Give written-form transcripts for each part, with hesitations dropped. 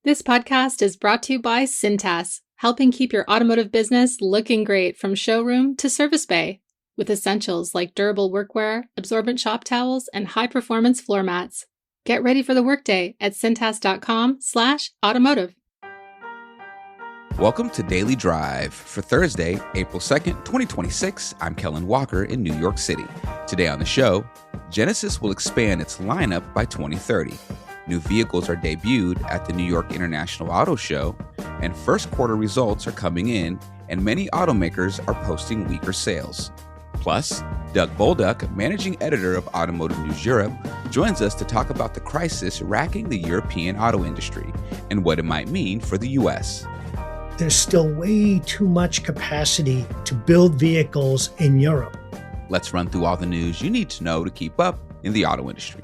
This podcast is brought to you by Cintas, helping keep your automotive business looking great from showroom to service bay, with essentials like durable workwear, absorbent shop towels, and high-performance floor mats. Get ready for the workday at cintas.com/automotive. Welcome to Daily Drive for Thursday, April 2nd, 2026. I'm Kellen Walker in New York City. Today on the show, Genesis will expand its lineup by 2030. New vehicles are debuted at the New York International Auto Show, and first quarter results are coming in, and many automakers are posting weaker sales. Plus, Doug Bolduc, managing editor of Automotive News Europe, joins us to talk about the crisis racking the European auto industry and what it might mean for the U.S. There's still way too much capacity to build vehicles in Europe. Let's run through all the news you need to know to keep up in the auto industry.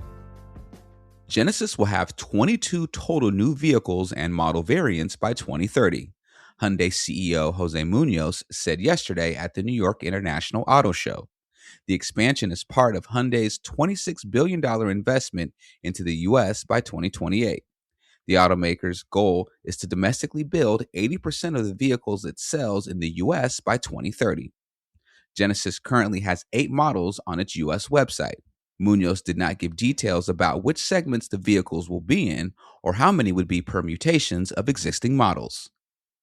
Genesis will have 22 total new vehicles and model variants by 2030. Hyundai CEO Jose Munoz said yesterday at the New York International Auto Show. The expansion is part of Hyundai's $26 billion investment into the U.S. by 2028. The automaker's goal is to domestically build 80% of the vehicles it sells in the U.S. by 2030. Genesis currently has 8 models on its U.S. website. Munoz did not give details about which segments the vehicles will be in or how many would be permutations of existing models.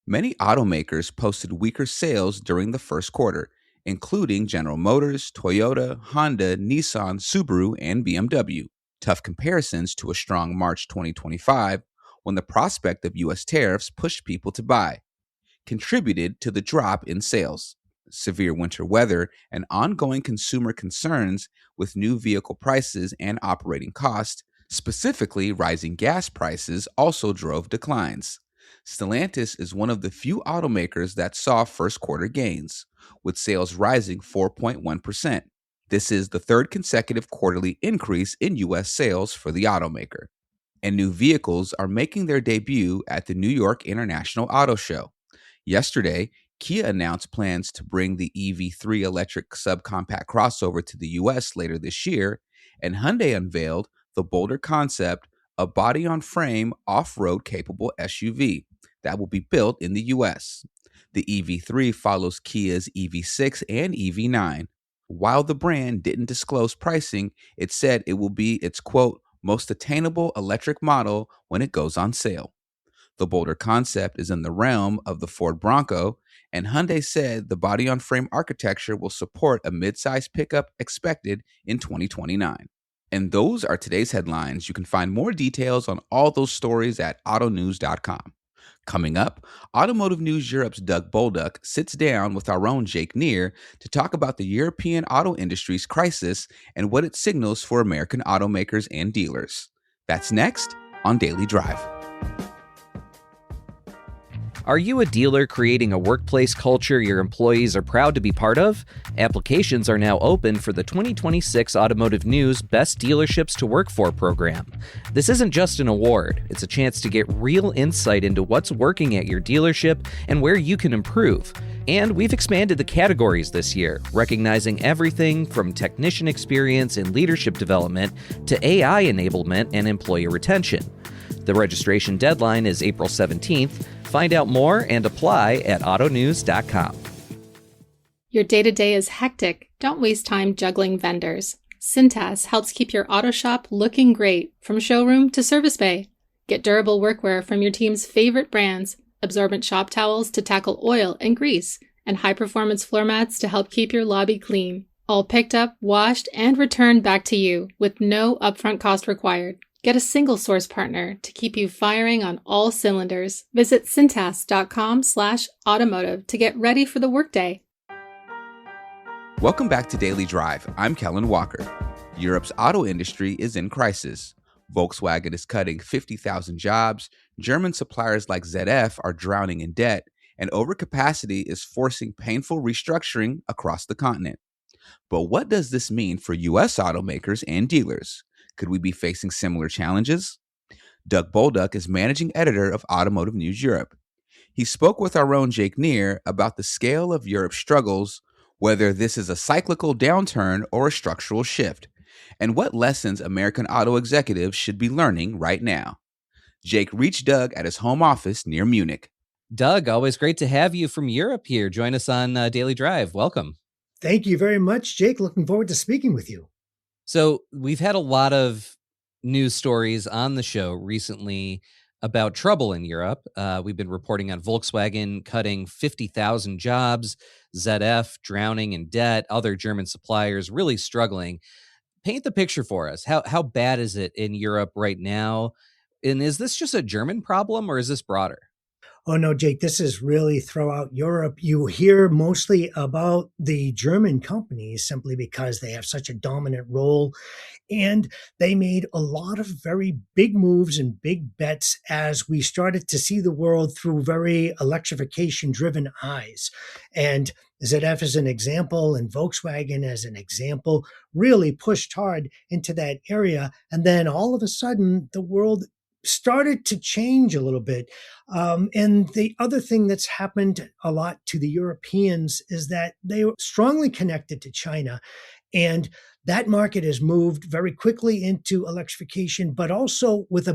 Many automakers posted weaker sales during the first quarter, including General Motors, Toyota, Honda, Nissan, Subaru, and BMW. Tough comparisons to a strong March 2025 when the prospect of U.S. tariffs pushed people to buy, contributed to the drop in sales. Severe winter weather and ongoing consumer concerns with new vehicle prices and operating costs, specifically rising gas prices, also drove declines. Stellantis is one of the few automakers that saw first quarter gains, with sales rising 4.1%. This is the third consecutive quarterly increase in U.S. sales for the automaker. And new vehicles are making their debut at the New York International Auto Show. Yesterday, Kia announced plans to bring the EV3 electric subcompact crossover to the U.S. later this year, and Hyundai unveiled the bolder concept of body-on-frame off-road capable SUV that will be built in the U.S. The EV3 follows Kia's EV6 and EV9. While the brand didn't disclose pricing, it said it will be its, quote, most attainable electric model when it goes on sale. The bolder concept is in the realm of the Ford Bronco, and Hyundai said the body-on-frame architecture will support a mid-size pickup expected in 2029. And those are today's headlines. You can find more details on all those stories at autonews.com. Coming up, Automotive News Europe's Doug Bolduc sits down with our own Jake Neer to talk about the European auto industry's crisis and what it signals for American automakers and dealers. That's next on Daily Drive. Are you a dealer creating a workplace culture your employees are proud to be part of? Applications are now open for the 2026 Automotive News Best Dealerships to Work For program. This isn't just an award, it's a chance to get real insight into what's working at your dealership and where you can improve. And we've expanded the categories this year, recognizing everything from technician experience and leadership development to AI enablement and employee retention. The registration deadline is April 17th. Find out more and apply at autonews.com. Your day-to-day is hectic. Don't waste time juggling vendors. Cintas helps keep your auto shop looking great from showroom to service bay. Get durable workwear from your team's favorite brands, absorbent shop towels to tackle oil and grease, and high-performance floor mats to help keep your lobby clean. All picked up, washed, and returned back to you with no upfront cost required. Get a single source partner to keep you firing on all cylinders. Visit cintas.com/automotive to get ready for the workday. Welcome back to Daily Drive. I'm Kellen Walker. Europe's auto industry is in crisis. Volkswagen is cutting 50,000 jobs, German suppliers like ZF are drowning in debt, and overcapacity is forcing painful restructuring across the continent. But what does this mean for U.S. automakers and dealers? Could we be facing similar challenges? Doug Bolduc is managing editor of Automotive News Europe. He spoke with our own Jake Neer about the scale of Europe's struggles, whether this is a cyclical downturn or a structural shift, and what lessons American auto executives should be learning right now. Jake reached Doug at his home office near Munich. Doug, always great to have you from Europe here. Join us on Daily Drive. Welcome. Thank you very much, Jake. Looking forward to speaking with you. So we've had a lot of news stories on the show recently about trouble in Europe. We've been reporting on Volkswagen cutting 50,000 jobs, ZF drowning in debt, other German suppliers really struggling. Paint the picture for us. How bad is it in Europe right now? And is this just a German problem or is this broader? Oh, no, Jake, this is really throughout Europe. You hear mostly about the German companies simply because they have such a dominant role. And they made a lot of very big moves and big bets as we started to see the world through very electrification driven eyes. And ZF as an example and Volkswagen as an example really pushed hard into that area. And then all of a sudden, the world started to change a little bit. And the other thing that's happened a lot to the Europeans is that they were strongly connected to China. And that market has moved very quickly into electrification, but also with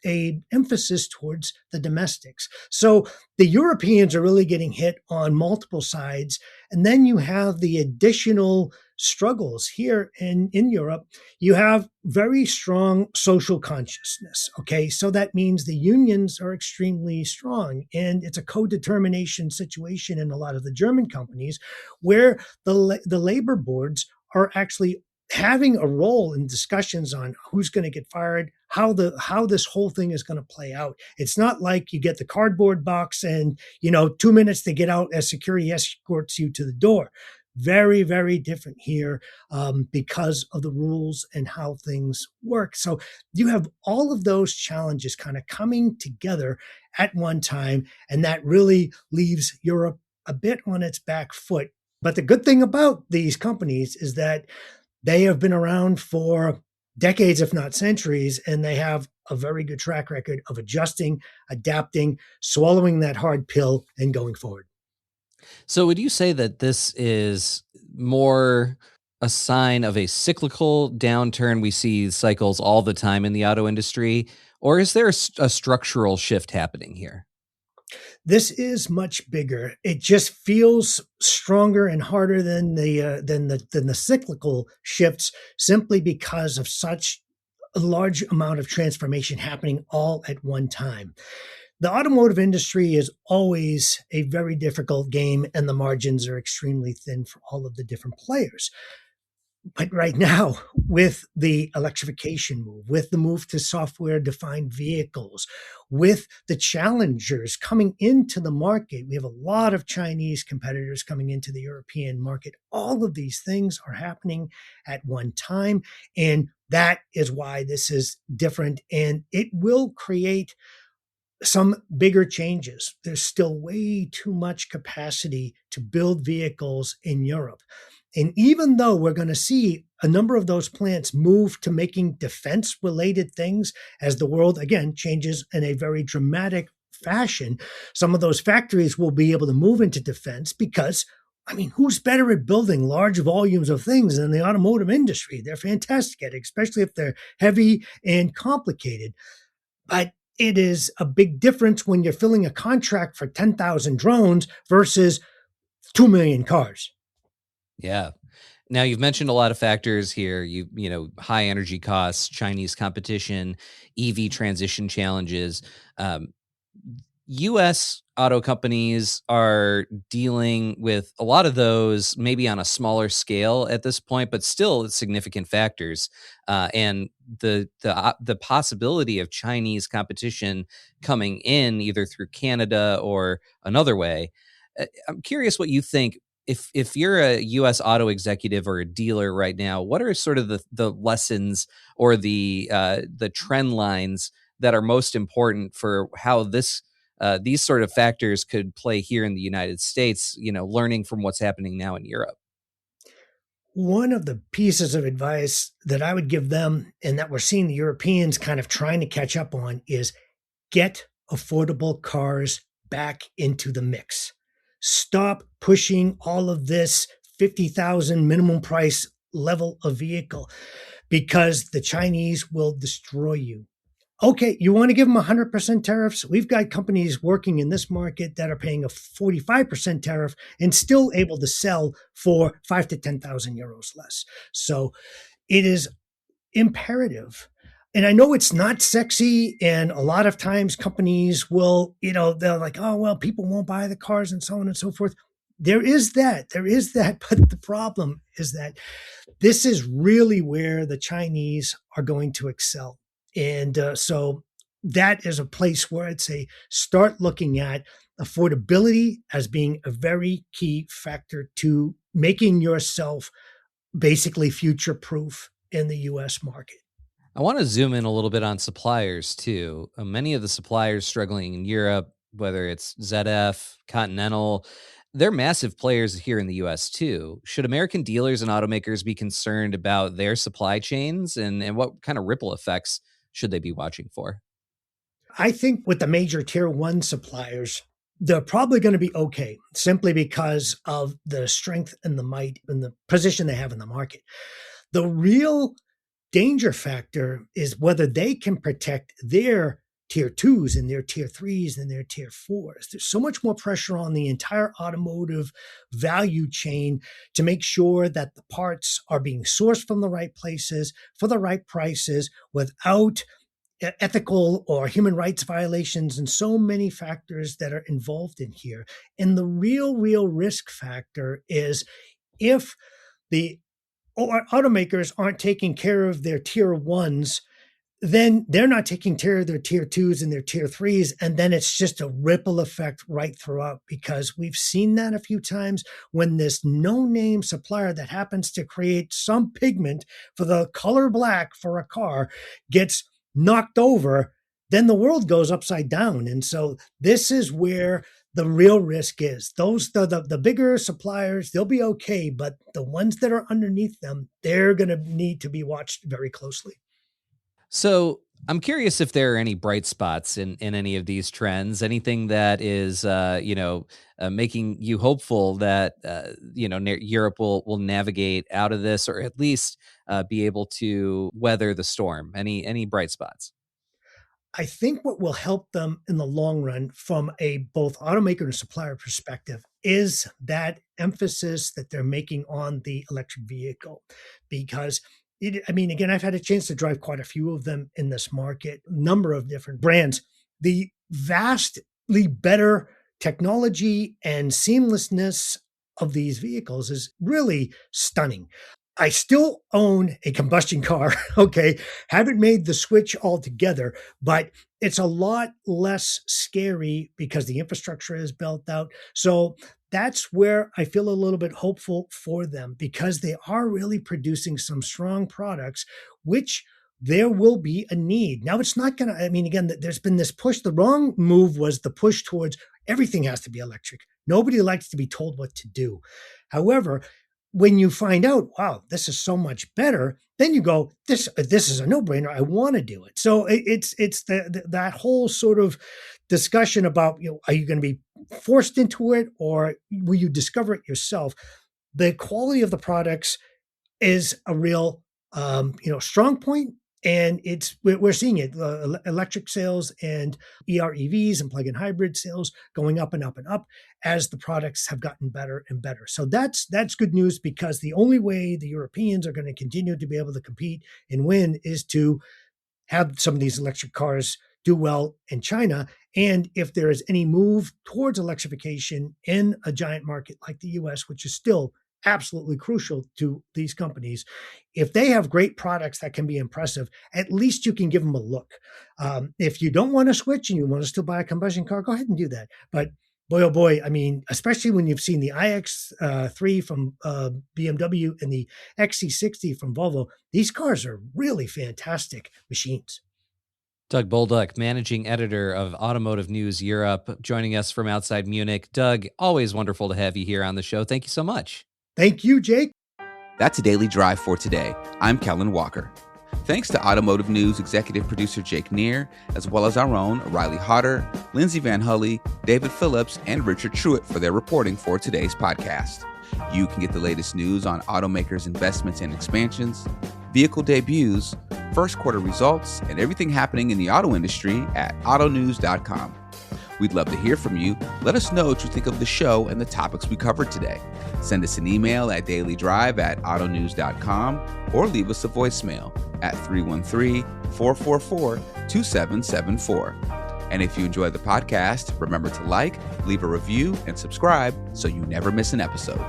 a emphasis towards the domestics. So the Europeans are really getting hit on multiple sides. And then you have the additional struggles here in Europe. You have very strong social consciousness. Okay. So that means the unions are extremely strong, and it's a co-determination situation in a lot of the German companies where the labor boards are actually having a role in discussions on who's going to get fired, how this whole thing is going to play out. It's not like you get the cardboard box and 2 minutes to get out as security escorts you to the door. Very, very different here because of the rules and how things work. So you have all of those challenges kind of coming together at one time, and that really leaves Europe a bit on its back foot. But the good thing about these companies is that they have been around for decades, if not centuries, and they have a very good track record of adjusting, adapting, swallowing that hard pill, and going forward. So would you say that this is more a sign of a cyclical downturn? We see cycles all the time in the auto industry, or is there a structural shift happening here? This is much bigger. It just feels stronger and harder than the cyclical shifts, simply because of such a large amount of transformation happening all at one time. The automotive industry is always a very difficult game, and the margins are extremely thin for all of the different players. But right now, with the electrification move, with the move to software-defined vehicles, with the challengers coming into the market, we have a lot of Chinese competitors coming into the European market. All of these things are happening at one time, and that is why this is different, and it will create some bigger changes. There's still way too much capacity to build vehicles in Europe. And even though we're going to see a number of those plants move to making defense-related things as the world, again, changes in a very dramatic fashion, some of those factories will be able to move into defense because, who's better at building large volumes of things than the automotive industry? They're fantastic at it, especially if they're heavy and complicated. But it is a big difference when you're filling a contract for 10,000 drones versus 2 million cars. Yeah. Now you've mentioned a lot of factors here. High energy costs, Chinese competition, EV transition challenges. U.S. auto companies are dealing with a lot of those, maybe on a smaller scale at this point, but still significant factors. And the possibility of Chinese competition coming in either through Canada or another way. I'm curious what you think. If you're a U.S. auto executive or a dealer right now, what are sort of the lessons or the trend lines that are most important for how these sort of factors could play here in the United States, learning from what's happening now in Europe? One of the pieces of advice that I would give them, and that we're seeing the Europeans kind of trying to catch up on, is get affordable cars back into the mix. Stop pushing all of this 50,000 minimum price level of vehicle, because the Chinese will destroy you. Okay, you want to give them 100% tariffs? We've got companies working in this market that are paying a 45% tariff and still able to sell for 5 to 10,000 euros less. So it is imperative. And I know it's not sexy. And a lot of times companies will, they're like, oh, well, people won't buy the cars and so on and so forth. There is that. But the problem is that this is really where the Chinese are going to excel. And so that is a place where I'd say start looking at affordability as being a very key factor to making yourself basically future-proof in the U.S. market. I want to zoom in a little bit on suppliers too. Many of the suppliers struggling in Europe, whether it's ZF, Continental, they're massive players here in the U.S. too. Should American dealers and automakers be concerned about their supply chains, and what kind of ripple effects should they be watching for? I think with the major tier one suppliers, they're probably going to be okay, simply because of the strength and the might and the position they have in the market. The real danger factor is whether they can protect their tier twos and their tier threes and their tier fours. There's so much more pressure on the entire automotive value chain to make sure that the parts are being sourced from the right places for the right prices without ethical or human rights violations, and so many factors that are involved in here. And the real risk factor is if the automakers aren't taking care of their tier ones, then they're not taking care of their tier twos and their tier threes. And then it's just a ripple effect right throughout, because we've seen that a few times when this no-name supplier that happens to create some pigment for the color black for a car gets knocked over, then the world goes upside down. And so this is where the real risk is. The bigger suppliers, they'll be okay, but the ones that are underneath them, they're going to need to be watched very closely. So I'm curious if there are any bright spots in any of these trends, anything that is, making you hopeful that, Europe will navigate out of this, or at least be able to weather the storm. Any bright spots? I think what will help them in the long run from a both automaker and supplier perspective is that emphasis that they're making on the electric vehicle. Because again, I've had a chance to drive quite a few of them in this market, a number of different brands. The vastly better technology and seamlessness of these vehicles is really stunning. I still own a combustion car, okay? Haven't made the switch altogether, but it's a lot less scary because the infrastructure is built out. So that's where I feel a little bit hopeful for them, because they are really producing some strong products, which there will be a need. Now, it's not going to, again, there's been this push. The wrong move was the push towards everything has to be electric. Nobody likes to be told what to do. However, when you find out, wow, this is so much better, then you go, this is a no-brainer. I want to do it. So it's that whole sort of discussion about, are you going to be forced into it, or will you discover it yourself? The quality of the products is a real, strong point. And we're seeing it, electric sales and EREVs and plug-in hybrid sales going up and up and up as the products have gotten better and better. So that's good news, because the only way the Europeans are going to continue to be able to compete and win is to have some of these electric cars do well in China. And if there is any move towards electrification in a giant market like the US, which is still absolutely crucial to these companies, if they have great products that can be impressive, at least you can give them a look. If you don't want to switch and you want to still buy a combustion car, go ahead and do that. But boy, oh boy, especially when you've seen the iX3 from BMW and the XC60 from Volvo, these cars are really fantastic machines. Doug Bolduc, managing editor of Automotive News Europe, joining us from outside Munich. Doug, always wonderful to have you here on the show. Thank you so much. Thank you, Jake. That's a Daily Drive for today. I'm Kellen Walker. Thanks to Automotive News executive producer Jake Neer, as well as our own Riley Hodder, Lindsay Van Hully, David Phillips, and Richard Truitt for their reporting for today's podcast. You can get the latest news on automakers' investments and expansions, vehicle debuts, first quarter results, and everything happening in the auto industry at autonews.com. We'd love to hear from you. Let us know what you think of the show and the topics we covered today. Send us an email at dailydrive@autonews.com or leave us a voicemail at 313-444-2774. And if you enjoy the podcast, remember to like, leave a review, and subscribe so you never miss an episode.